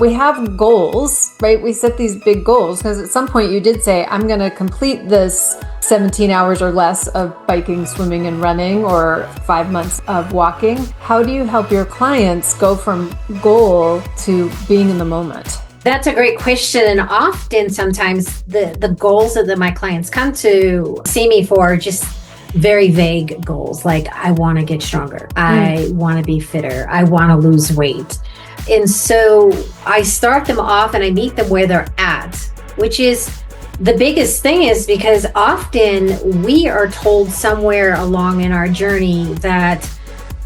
We have goals, right? We set these big goals because at some point you did say, I'm going to complete this 17 hours or less of biking, swimming, and running, or 5 months of walking. How do you help your clients go from goal to being in the moment? That's a great question. And often, sometimes the goals that my clients come to see me for just very vague goals. Like, I want to get stronger. I want to be fitter. I want to lose weight. And so I start them off and I meet them where they're at, which is the biggest thing, is because often we are told somewhere along in our journey that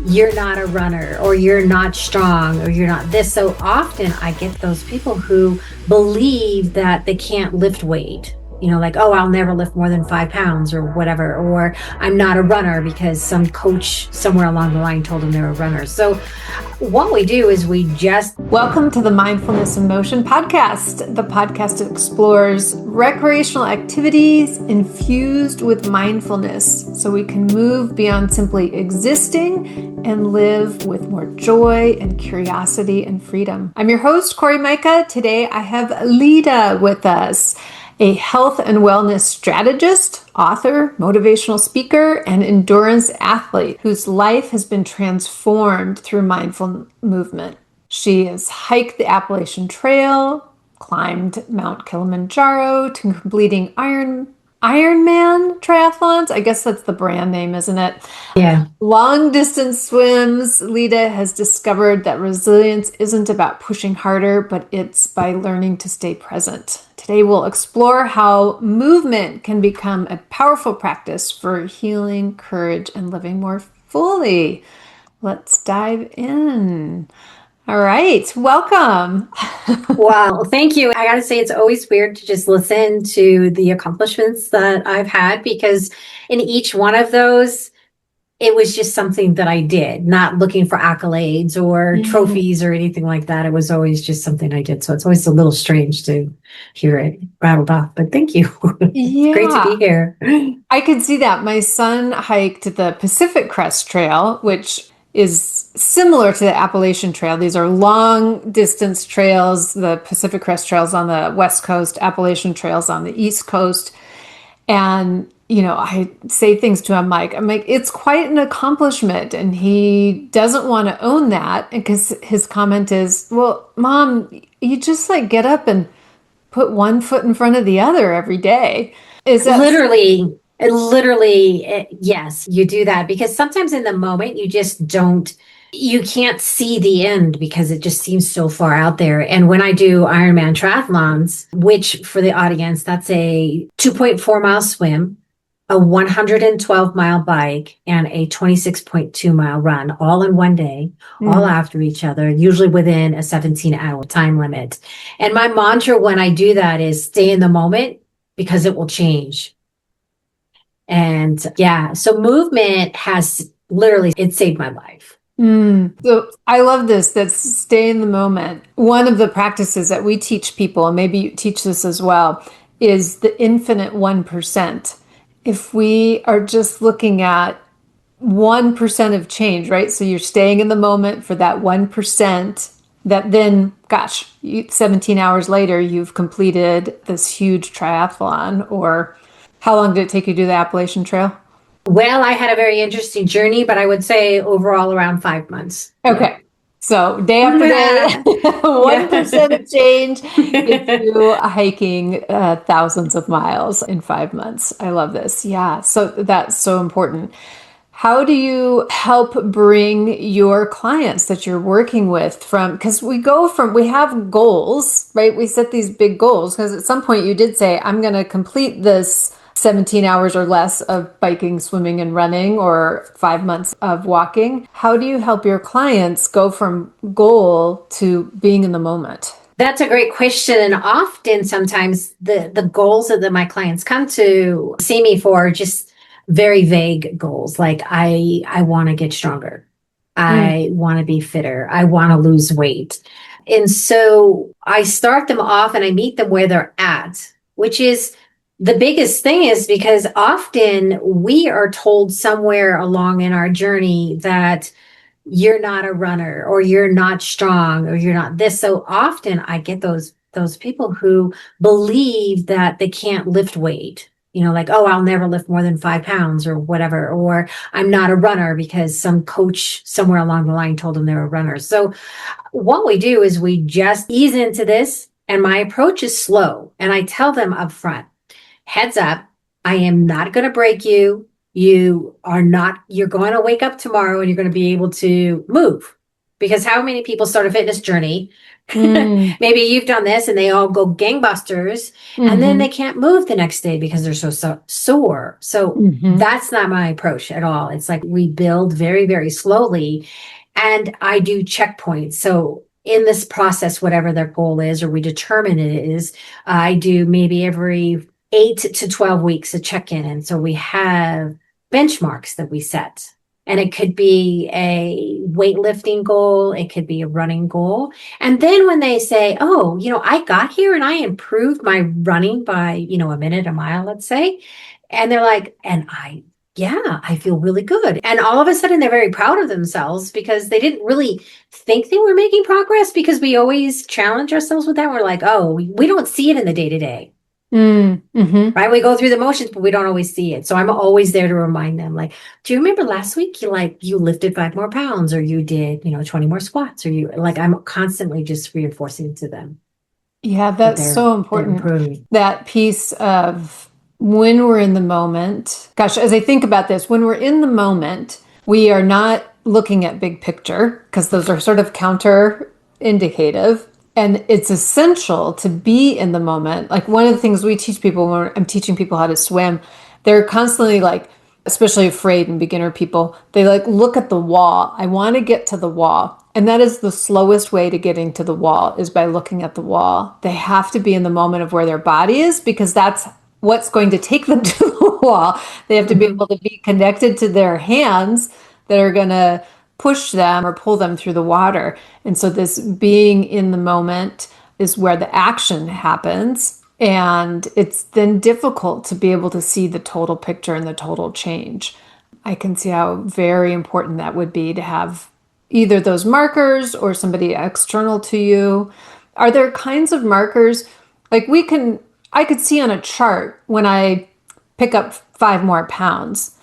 you're not a runner, or you're not strong, or you're not this. So often I get those people who believe that they can't lift weight. Like, oh, I'll never lift more than 5 pounds or whatever, or I'm not a runner because some coach somewhere along the line told them they're a runner. So what we do is Welcome to the Mindfulness in Motion podcast. The podcast explores recreational activities infused with mindfulness so we can move beyond simply existing and live with more joy and curiosity and freedom. I'm your host, Cori Myka. Today I have Lida with us, a health and wellness strategist, author, motivational speaker, and endurance athlete whose life has been transformed through mindful movement. She has hiked the Appalachian Trail, climbed Mount Kilimanjaro, to completing Ironman triathlons. I guess that's the brand name, isn't it? Yeah. Long distance swims. Lida has discovered that resilience isn't about pushing harder, but it's by learning to stay present. Today we'll explore how movement can become a powerful practice for healing, courage, and living more fully. Let's dive in. All right, welcome. Wow, thank you. I got to say, it's always weird to just listen to the accomplishments that I've had, because in each one of those, it was just something that I did, not looking for accolades or trophies or anything like that. It was always just something I did. So it's always a little strange to hear it rattled off, but thank you. Yeah. Great to be here. I could see that. My son hiked the Pacific Crest Trail, which is similar to the Appalachian Trail. These are long distance trails. The Pacific Crest Trail's on the West Coast, Appalachian Trail's on the East Coast. And, I say things to him I'm like, it's quite an accomplishment. And he doesn't want to own that, because his comment is, well, Mom, you just get up and put one foot in front of the other every day. Is that Literally, yes, you do that, because sometimes in the moment you can't see the end because it just seems so far out there. And when I do Ironman triathlons, which for the audience, that's a 2.4 mile swim, a 112 mile bike, and a 26.2 mile run, all in one day, all after each other, usually within a 17-hour time limit. And my mantra when I do that is stay in the moment, because it will change. And yeah, so movement has it saved my life. So I love this, that's stay in the moment. One of the practices that we teach people, and maybe you teach this as well, is the infinite 1%. If we are just looking at 1% of change, right? So you're staying in the moment for that 1%, that then, 17 hours later, you've completed this huge triathlon. Or how long did it take you to do the Appalachian Trail? Well, I had a very interesting journey, but I would say overall around 5 months. Okay. So day after day, 1% of change gets you hiking thousands of miles in 5 months. I love this. Yeah. So that's so important. How do you help bring your clients that you're working with because we have goals, right? We set these big goals because at some point you did say, I'm going to complete this 17 hours or less of biking, swimming, and running, or 5 months of walking. How do you help your clients go from goal to being in the moment? That's a great question. And often, sometimes the goals that my clients come to see me for are just very vague goals. Like, I want to get stronger. I want to be fitter. I want to lose weight. And so I start them off and I meet them where they're at, which is the biggest thing, is because often we are told somewhere along in our journey that you're not a runner, or you're not strong, or you're not this. So often I get those people who believe that they can't lift weight. Like, oh, I'll never lift more than 5 pounds or whatever, or I'm not a runner because some coach somewhere along the line told them they were runners. So what we do is we just ease into this, and my approach is slow. And I tell them up front, heads up, I am not going to break you. You're going to wake up tomorrow and you're going to be able to move. Because how many people start a fitness journey? Maybe you've done this and they all go gangbusters, and then they can't move the next day because they're so sore. So that's not my approach at all. It's like we build very, very slowly, and I do checkpoints. So in this process, whatever their goal is, or we determine it is, I do maybe every 8 to 12 weeks a check-in. And so we have benchmarks that we set. And it could be a weightlifting goal. It could be a running goal. And then when they say, oh, I got here and I improved my running by, a minute, a mile, let's say. And they're like, I feel really good. And all of a sudden they're very proud of themselves because they didn't really think they were making progress, because we always challenge ourselves with that. We're like, oh, we don't see it in the day to day. Right? We go through the motions, but we don't always see it. So I'm always there to remind them, like, do you remember last week you lifted 5 more pounds, or you did, 20 more squats, or I'm constantly just reinforcing to them. Yeah, that's so important. That piece of when we're in the moment. Gosh, as I think about this, when we're in the moment, we are not looking at big picture, because those are sort of counter indicative. And it's essential to be in the moment. Like, one of the things we teach people when I'm teaching people how to swim, they're constantly like, especially afraid and beginner people, they look at the wall. I want to get to the wall. And that is the slowest way to getting to the wall, is by looking at the wall. They have to be in the moment of where their body is, because that's what's going to take them to the wall. They have to be able to be connected to their hands that are going to push them or pull them through the water. And so this being in the moment is where the action happens. And it's then difficult to be able to see the total picture and the total change. I can see how very important that would be, to have either those markers or somebody external to you. Are there kinds of markers, like I could see on a chart when I pick up 5 more pounds.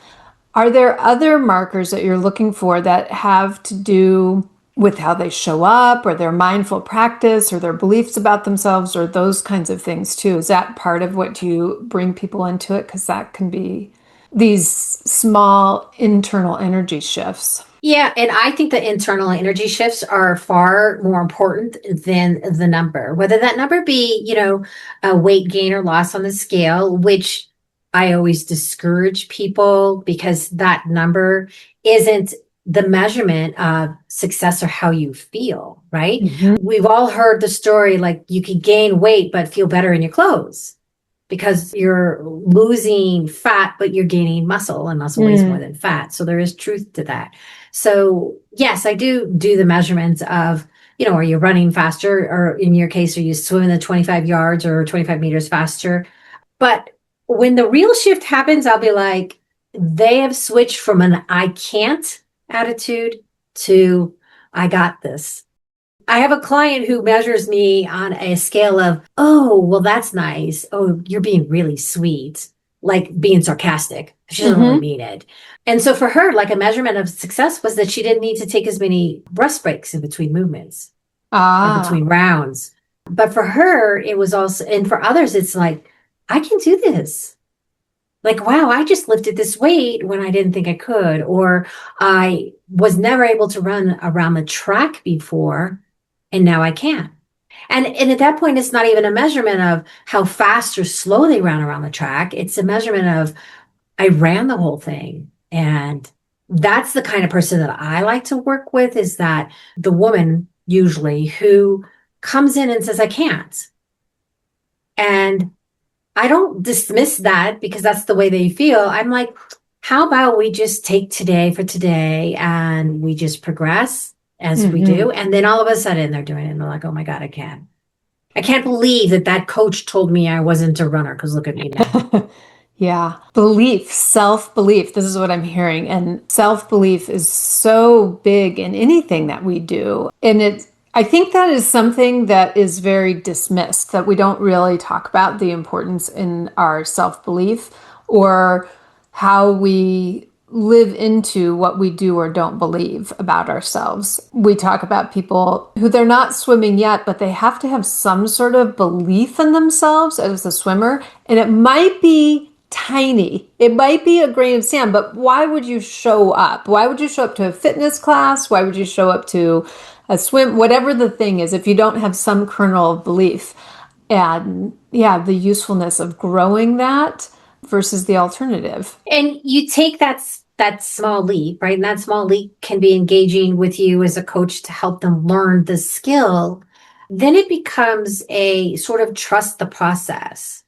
Are there other markers that you're looking for that have to do with how they show up, or their mindful practice, or their beliefs about themselves, or those kinds of things too? Is that part of what you bring people into it? Because that can be these small internal energy shifts. Yeah, and I think the internal energy shifts are far more important than the number. Whether that number be, a weight gain or loss on the scale, which I always discourage people, because that number isn't the measurement of success or how you feel, right? We've all heard the story, like, you could gain weight but feel better in your clothes, because you're losing fat, but you're gaining muscle, and muscle weighs more than fat. So there is truth to that. So yes, I do the measurements of, are you running faster? Or in your case, are you swimming the 25 yards or 25 meters faster? But when the real shift happens, I'll be like, they have switched from an I can't attitude to I got this. I have a client who measures me on a scale of, oh, well, that's nice. Oh, you're being really sweet, like being sarcastic. She doesn't really mean it. And so for her, like, a measurement of success was that she didn't need to take as many rest breaks in between movements, or between rounds. But for her, it was also, and for others, it's like, I can do this. Like, wow, I just lifted this weight when I didn't think I could, or I was never able to run around the track before, and now I can. And at that point, it's not even a measurement of how fast or slow they ran around the track. It's a measurement of, I ran the whole thing. And that's the kind of person that I like to work with, is that the woman usually who comes in and says, I can't. And I don't dismiss that because that's the way they feel. I'm like, how about we just take today for today, and we just progress as we do. And then all of a sudden they're doing it, and they're like, oh my God, I can't believe that coach told me I wasn't a runner, because look at me now. Yeah. Belief, self-belief. This is what I'm hearing. And self-belief is so big in anything that we do. And I think that is something that is very dismissed, that we don't really talk about the importance in our self-belief or how we live into what we do or don't believe about ourselves. We talk about people who they're not swimming yet, but they have to have some sort of belief in themselves as a swimmer. And it might be tiny. It might be a grain of sand, but why would you show up? Why would you show up to a fitness class? Why would you show up to a swim? Whatever the thing is, if you don't have some kernel of belief. And yeah, the usefulness of growing that versus the alternative. And you take that small leap, right? And that small leap can be engaging with you as a coach to help them learn the skill. Then it becomes a sort of trust the process.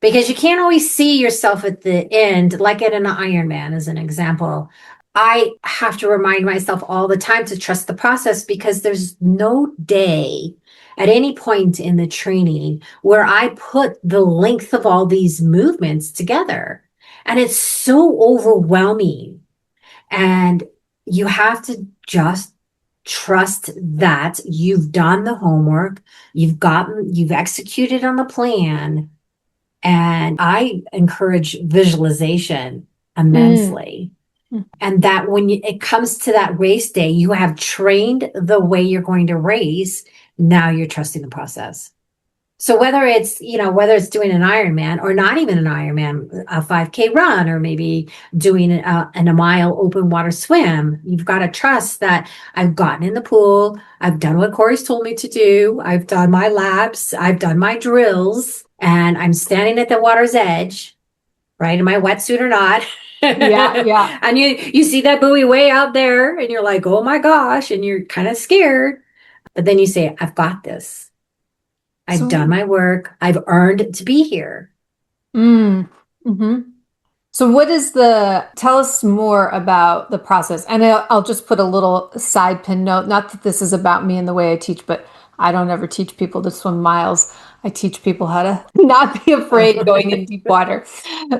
Because you can't always see yourself at the end, like at an Ironman, as an example. I have to remind myself all the time to trust the process because there's no day at any point in the training where I put the length of all these movements together. And it's so overwhelming. And you have to just trust that you've done the homework, you've executed on the plan. And I encourage visualization immensely. And that when it comes to that race day, you have trained the way you're going to race. Now you're trusting the process. So whether it's doing an Ironman or not even an Ironman, a 5K run, or maybe doing a mile open water swim, you've got to trust that I've gotten in the pool. I've done what Cori's told me to do. I've done my laps. I've done my drills, and I'm standing at the water's edge, right? In my wetsuit or not. Yeah. And you see that buoy way out there and you're like, oh my gosh. And you're kind of scared. But then you say, I've got this. I've done my work. I've earned to be here. Mm-hmm. So tell us more about the process. And I'll just put a little side pin note, not that this is about me and the way I teach, but I don't ever teach people to swim miles. I teach people how to not be afraid going in deep water.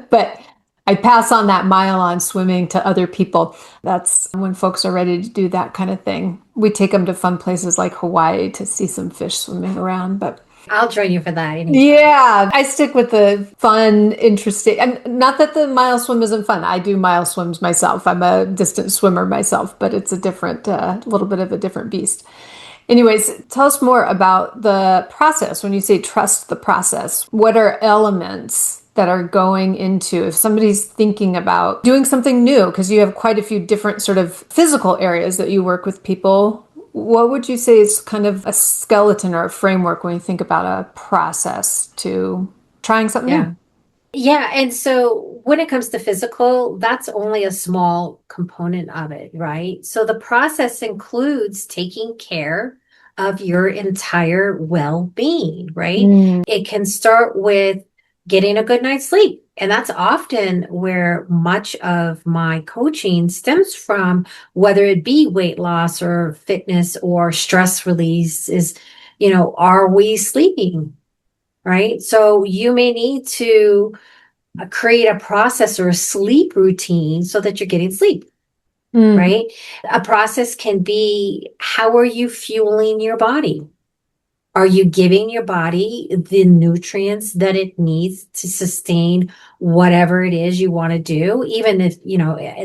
But I pass on that mile on swimming to other people. That's when folks are ready to do that kind of thing. We take them to fun places like Hawaii to see some fish swimming around, but I'll join you for that anytime. Yeah, I stick with the fun, interesting, and not that the mile swim isn't fun. I do mile swims myself. I'm a distance swimmer myself, but it's a little bit of a different beast. Anyways, tell us more about the process. When you say trust the process, what are elements that are going into if somebody's thinking about doing something new, because you have quite a few different sort of physical areas that you work with people. What would you say is kind of a skeleton or a framework when you think about a process to trying something new? Yeah. And so when it comes to physical, that's only a small component of it, right? So the process includes taking care of your entire well-being, right? It can start with getting a good night's sleep. And that's often where much of my coaching stems from, whether it be weight loss or fitness or stress release is, are we sleeping? Right? So you may need to create a process or a sleep routine so that you're getting sleep. Right? A process can be, how are you fueling your body? Are you giving your body the nutrients that it needs to sustain whatever it is you want to do? Even if,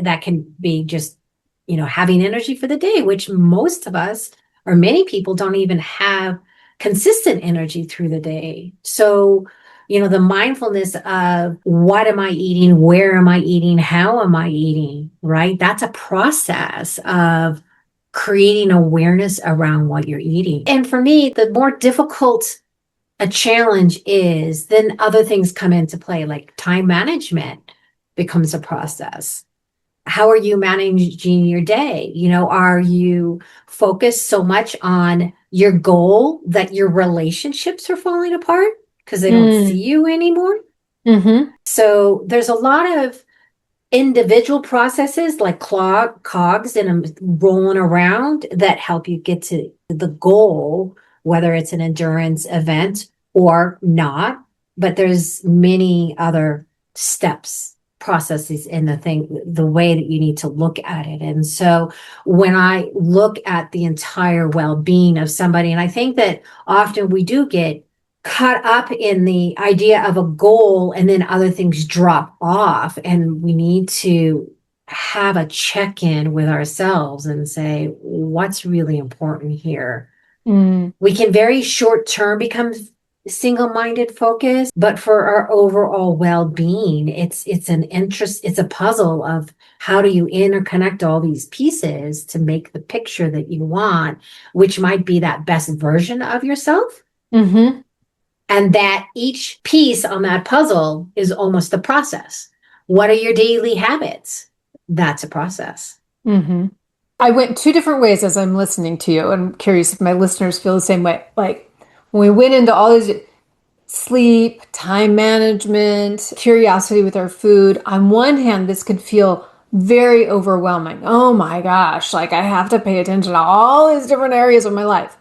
that can be just, having energy for the day, which most of us or many people don't even have consistent energy through the day. So, the mindfulness of what am I eating? Where am I eating? How am I eating? Right? That's a process of creating awareness around what you're eating. And for me, the more difficult a challenge is, then other things come into play, like time management becomes a process. How are you managing your day? Are you focused so much on your goal that your relationships are falling apart because they don't see you anymore? So there's a lot of individual processes like cogs and rolling around that help you get to the goal, whether it's an endurance event or not. But there's many other steps, processes in the way that you need to look at it. And so when I look at the entire well-being of somebody, and I think that often we do get caught up in the idea of a goal and then other things drop off, and we need to have a check-in with ourselves and say, what's really important here? We can very short term become single-minded focus, but for our overall well-being, it's a puzzle of how do you interconnect all these pieces to make the picture that you want, which might be that best version of yourself. Mm-hmm. And that each piece on that puzzle is almost a process. What are your daily habits? That's a process. Mm-hmm. I went two different ways as I'm listening to you. I'm curious if my listeners feel the same way. Like when we went into all these sleep, time management, curiosity with our food, on one hand, this could feel very overwhelming. Oh my gosh, like I have to pay attention to all these different areas of my life.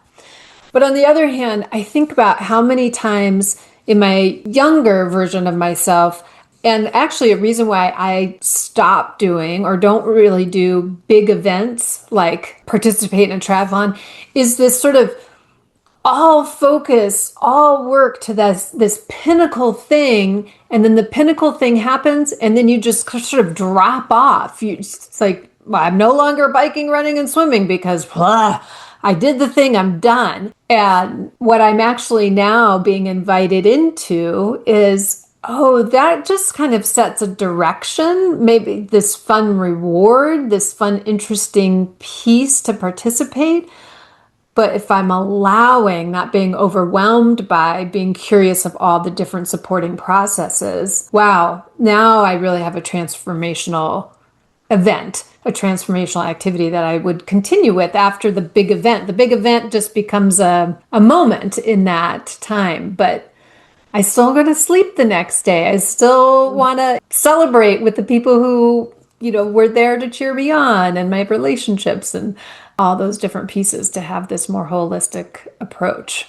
But on the other hand, I think about how many times in my younger version of myself, and actually a reason why I stopped doing or don't really do big events like participate in a triathlon is this sort of all focus, all work to this pinnacle thing, and then the pinnacle thing happens, and then you just sort of drop off. It's like, well, I'm no longer biking, running, and swimming because blah, I did the thing, I'm done. And what I'm actually now being invited into is, oh, that just kind of sets a direction, maybe this fun reward, this fun, interesting piece to participate. But if I'm allowing, not being overwhelmed by, being curious of all the different supporting processes, wow, now I really have a transformational event, a transformational activity that I would continue with after the big event. The big event just becomes a moment in that time, but I still go to sleep the next day. I still want to celebrate with the people who, were there to cheer me on, and my relationships and all those different pieces to have this more holistic approach.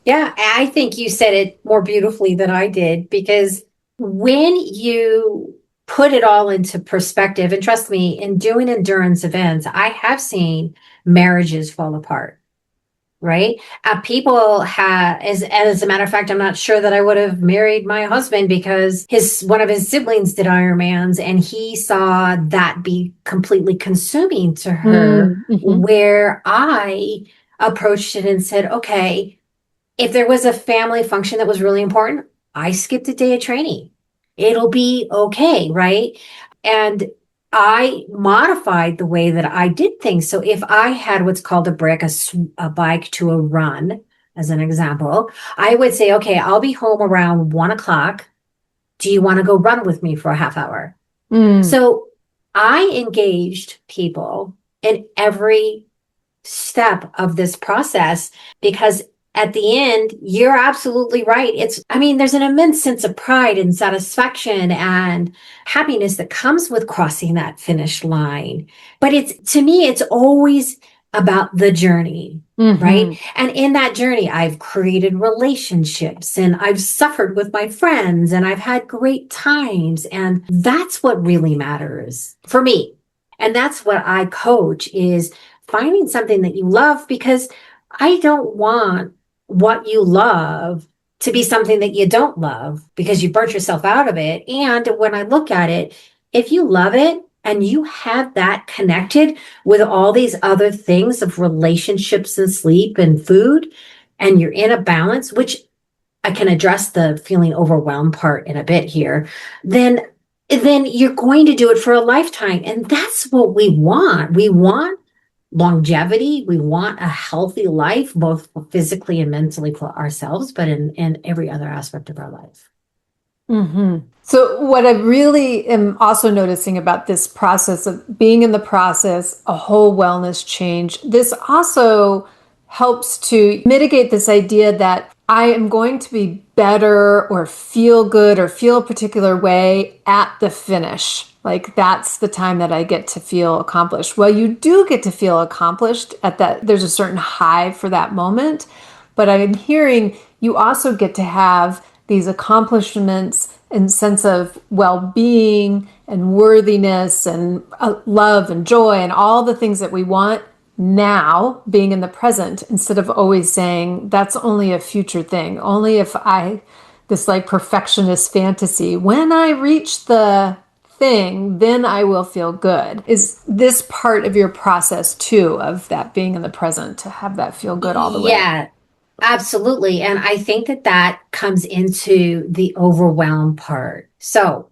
Yeah, I think you said it more beautifully than I did, because when you put it all into perspective, and trust me, in doing endurance events, I have seen marriages fall apart. Right? People have, as a matter of fact, I'm not sure that I would have married my husband because one of his siblings did Ironmans, and he saw that be completely consuming to her, Mm-hmm. where I approached it and said, okay, if there was a family function that was really important, I skipped a day of training. It'll be okay, right? And I modified the way that I did things. So if I had what's called a bike to a run, as an example, I would say, okay, I'll be home around 1 o'clock. Do you want to go run with me for a half hour? So I engaged people in every step of this process, because at the end, you're absolutely right. There's an immense sense of pride and satisfaction and happiness that comes with crossing that finish line. But to me, it's always about the journey, right? And in that journey, I've created relationships, and I've suffered with my friends, and I've had great times. And that's what really matters for me. And that's what I coach, is finding something that you love, because I don't want what you love to be something that you don't love because you burnt yourself out of it. And when I look at it, if you love it and you have that connected with all these other things of relationships and sleep and food, and you're in a balance, which I can address the feeling overwhelmed part in a bit here, then you're going to do it for a lifetime. And that's what we want. We want longevity. We want a healthy life, both physically and mentally for ourselves, but in every other aspect of our life. Mm-hmm. So what I really am also noticing about this process of being in the process, a whole wellness change, this also helps to mitigate this idea that I am going to be better or feel good or feel a particular way at the finish. Like that's the time that I get to feel accomplished. Well, you do get to feel accomplished at that. There's a certain high for that moment, but I'm hearing you also get to have these accomplishments and sense of well-being and worthiness and love and joy and all the things that we want now, being in the present, instead of always saying that's only a future thing, only if I, this like perfectionist fantasy, when I reach the thing, then I will feel good. Is this part of your process too, of that being in the present, to have that feel good all the way? Yeah, absolutely. And I think that that comes into the overwhelm part. So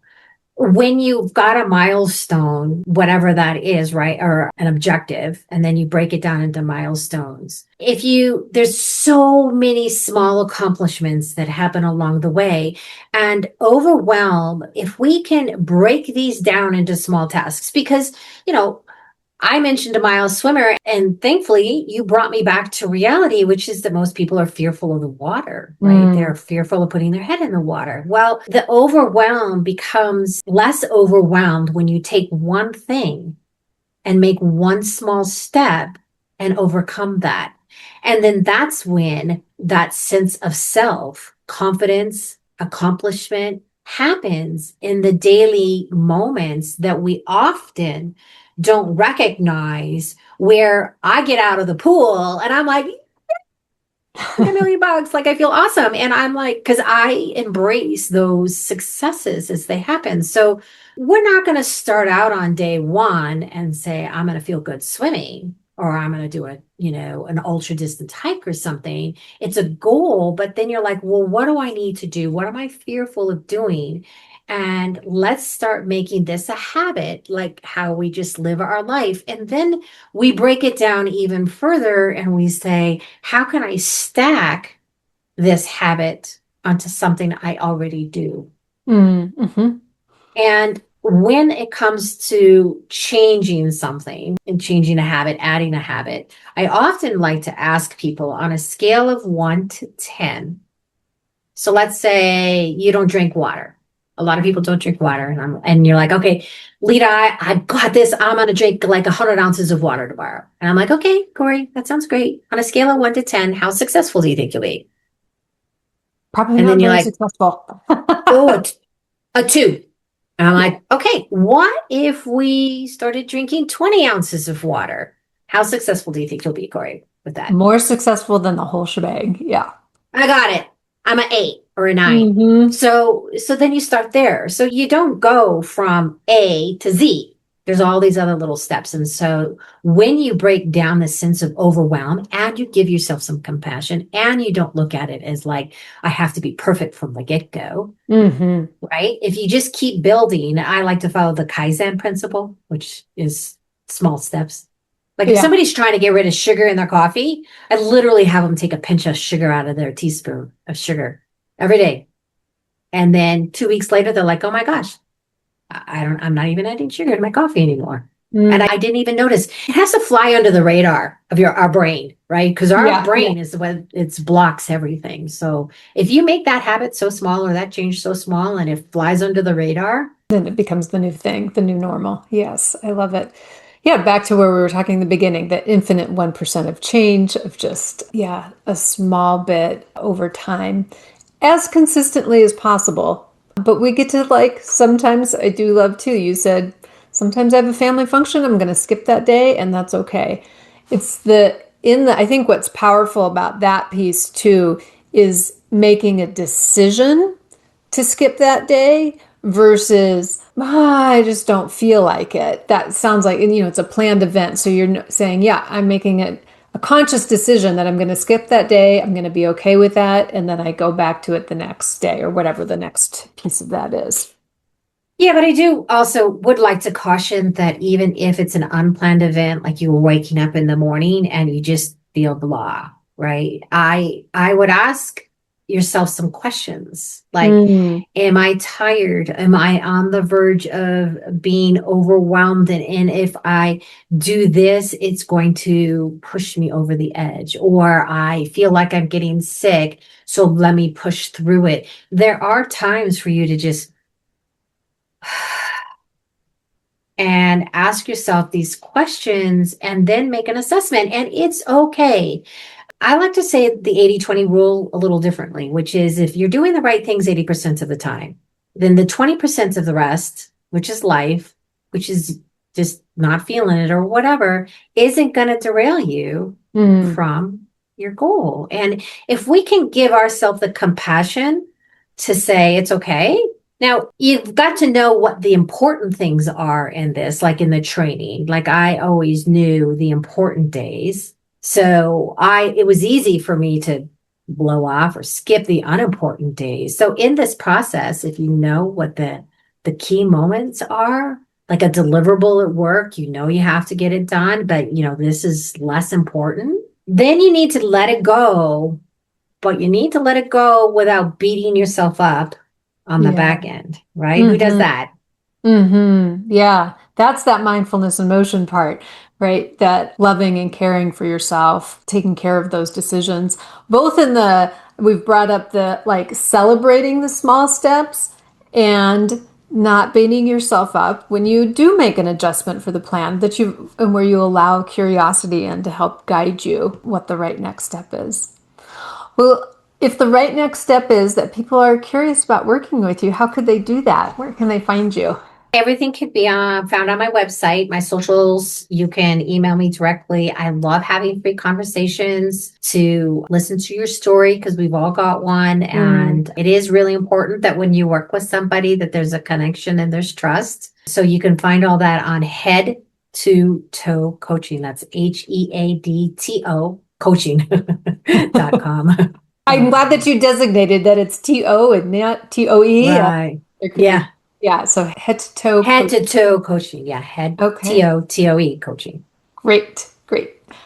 when you've got a milestone, whatever that is, right, or an objective, and then you break it down into milestones, there's so many small accomplishments that happen along the way. And overwhelm, if we can break these down into small tasks, because, I mentioned a mile swimmer, and thankfully, you brought me back to reality, which is that most people are fearful of the water, right? They're fearful of putting their head in the water. Well, the overwhelm becomes less overwhelmed when you take one thing and make one small step and overcome that. And then that's when that sense of self, confidence, accomplishment happens in the daily moments that we often don't recognize, where I get out of the pool and I'm like, $1 million, like I feel awesome. And I'm like, because I embrace those successes as they happen. So we're not going to start out on day one and say, I'm going to feel good swimming, or I'm going to do an ultra distance hike or something. It's a goal, but then you're like, well, what do I need to do? What am I fearful of doing? And let's start making this a habit, like how we just live our life. And then we break it down even further and we say, how can I stack this habit onto something I already do? Mm-hmm. And when it comes to changing something and changing a habit, adding a habit, I often like to ask people on a scale of 1 to 10. So let's say you don't drink water. A lot of people don't drink water, and you're like, okay, Lida, I've got this. I'm going to drink like 100 ounces of water tomorrow. And I'm like, okay, Cori, that sounds great. On a scale of 1 to 10, how successful do you think you'll be? Probably And not then you're very like, successful. oh, a 2. And I'm like, okay, what if we started drinking 20 ounces of water? How successful do you think you'll be, Cori, with that? More successful than the whole shebang. Yeah. I got it. I'm an 8 or a 9. Mm-hmm. So then you start there. So you don't go from A to Z. There's all these other little steps. And so when you break down the sense of overwhelm and you give yourself some compassion and you don't look at it as like, I have to be perfect from the get-go, Mm-hmm. right? If you just keep building, I like to follow the Kaizen principle, which is small steps. Like if Yeah. somebody's trying to get rid of sugar in their coffee, I literally have them take a pinch of sugar out of their teaspoon of sugar every day. And then 2 weeks later, they're like, oh my gosh, I'm not even adding sugar to my coffee anymore. And I didn't even notice. It has to fly under the radar of our brain, right? Because our brain is what it blocks everything. So if you make that habit so small or that change so small and it flies under the radar, then it becomes the new thing, the new normal. Yes, I love it. Yeah, back to where we were talking in the beginning, that infinite 1% of change, of just, a small bit over time, as consistently as possible. But we get to, like, sometimes I do love too. You said, sometimes I have a family function, I'm going to skip that day, and that's okay. I think what's powerful about that piece too is making a decision to skip that day versus I just don't feel like it. That sounds like, it's a planned event. So you're saying, yeah, I'm making it a conscious decision that I'm going to skip that day. I'm going to be okay with that. And then I go back to it the next day or whatever the next piece of that is. yeah, but I do also would like to caution that even if it's an unplanned event, like you were waking up in the morning and you just feel blah, right? I would ask yourself some questions like, am I tired? Am I on the verge of being overwhelmed? And if I do this, it's going to push me over the edge, or I feel like I'm getting sick, so let me push through it. There are times for you to just and ask yourself these questions and then make an assessment. And it's okay. I like to say the 80-20 rule a little differently, which is if you're doing the right things 80% of the time, then the 20% of the rest, which is life, which is just not feeling it or whatever, isn't going to derail you from your goal. And if we can give ourselves the compassion to say it's okay. Now, you've got to know what the important things are in this, like in the training. Like I always knew the important days. So it was easy for me to blow off or skip the unimportant days. So in this process, if you know what the key moments are, like a deliverable at work, you know you have to get it done, but this is less important. Then you need to let it go, but you need to let it go without beating yourself up on the back end, right? Who does that? Yeah, that's that mindfulness in motion part, right? That loving and caring for yourself, taking care of those decisions, both we've brought up the like celebrating the small steps and not beating yourself up when you do make an adjustment for the plan and where you allow curiosity in to help guide you what the right next step is. Well, if the right next step is that people are curious about working with you, how could they do that? Where can they find you? Everything can be found on my website, my socials. You can email me directly. I love having free conversations to listen to your story because we've all got one. And it is really important that when you work with somebody that there's a connection and there's trust. So you can find all that on Head to Toe Coaching. That's HEADTO coaching.com. I'm glad that you designated that it's TO and not TOE. Right. Yeah. Yeah. So head to toe. Head to toe coaching. Yeah. Head TOE coaching. Great.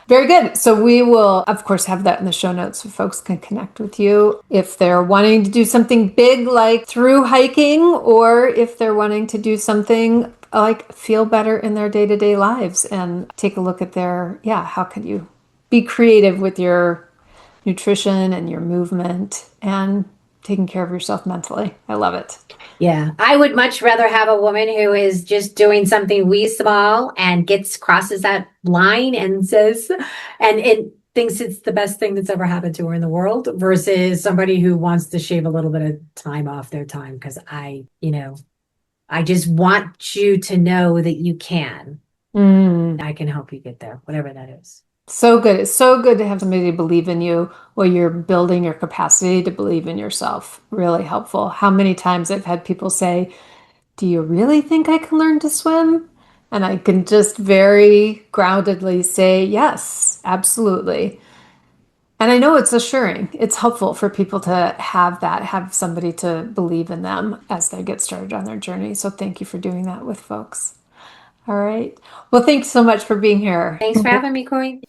Very good. So we will, of course, have that in the show notes so folks can connect with you if they're wanting to do something big like through hiking, or if they're wanting to do something like feel better in their day-to-day lives and take a look at how could you be creative with your nutrition and your movement and taking care of yourself mentally. I love it. Yeah. I would much rather have a woman who is just doing something wee small and crosses that line and says, and it thinks it's the best thing that's ever happened to her in the world versus somebody who wants to shave a little bit of time off their time. Because I just want you to know that you can. I can help you get there, whatever that is. So good. It's so good to have somebody to believe in you while you're building your capacity to believe in yourself. Really helpful. How many times I've had people say, do you really think I can learn to swim? And I can just very groundedly say, yes, absolutely. And I know it's assuring. It's helpful for people to have somebody to believe in them as they get started on their journey. So thank you for doing that with folks. All right. Well, thanks so much for being here. Thanks for having me, Cori.